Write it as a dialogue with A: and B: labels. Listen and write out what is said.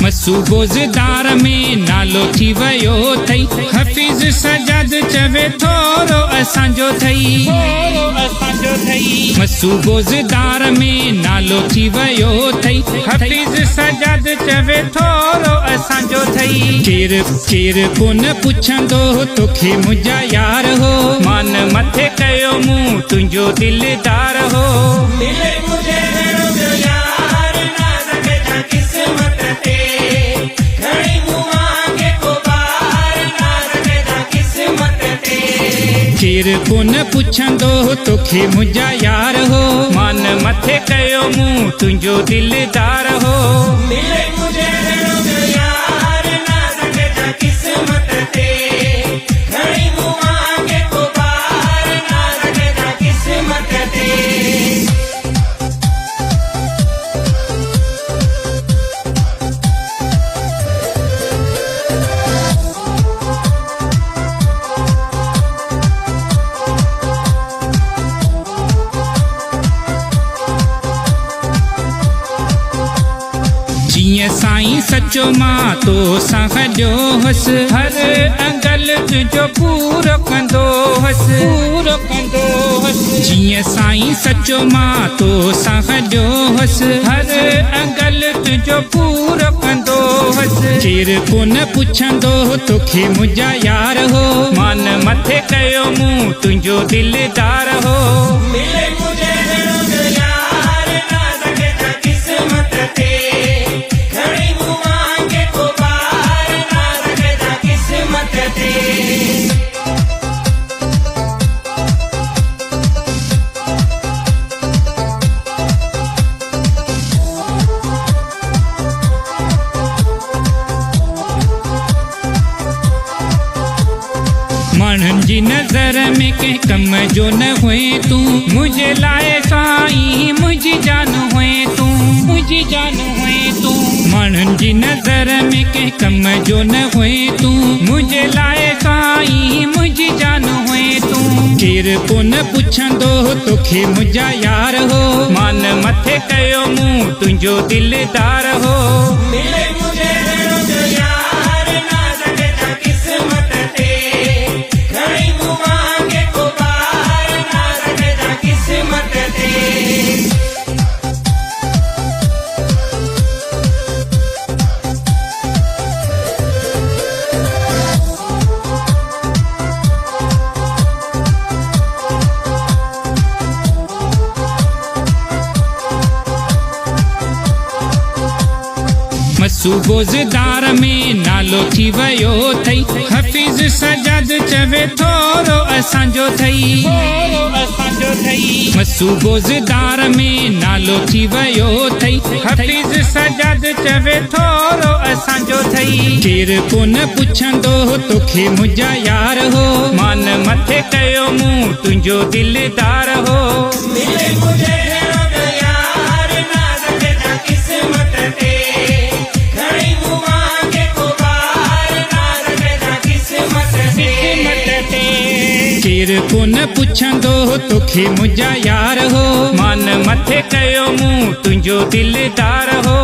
A: मसूबोज़दार में नालो थी वयो थई हफ़ीज़ सजाद चवे थोरो असांजो थई मसूबोज़दार में नालो थी वयो थई हफ़ीज़ सजाद चवे थोरो असांजो थई केर कोन पुछंदो तोखे मुंहिंजा यार हो मान मथे कयो मूं तुंहिंजो दिलदार हो केर कोन पुछंदो तोखे मुंहिंजा यार हो मान मथे कयो मूं तुंहिंजो दिलदार हो जीअं साईं सचो मां तो सां गॾो हुअसि हर अंगल तुंहिंजो पूरो कंदो हुअसि जीअं साईं सचो मां तो सां गॾो हुअसि हर अंगल तुंहिंजो पूरो कंदो हुअसि केर कोन पुछंदो तोखे मुंहिंजा यार हो मान मथे कयो मूं तुंहिंजो दिलदार हो माण्हुनि जी नज़र में कंहिं कम जो न हुए तूं मुंहिंजे लाइ साईं मुंहिंजी जान हुए तूं माण्हुनि जी नज़र में कंहिं कम जो न हुए तूं मुंहिंजे लाइ साईं मुंहिंजी जान हुए तूं केर कोन पुछंदो तोखे मुंहिंजा यार हो मान मथे कयो मूं तुंहिंजो दिलदार हो मसूबोज़दार में नालो थी वयो थई हफ़ीज़ सजाद चवे थोरो असांजो थई मसूबोज़दार में नालो थी वयो थई हफ़ीज़ सजाद चवे थोरो असांजो थई केर कोन पुछंदो तोखे मुंहिंजा यार हो मान मथे कयो मूं तुंहिंजो दिलदार हो केर कोन पुछंदो तोखे मुंहिंजा यार हो मान मथे कयो मूं तुंहिंजो दिलदार हो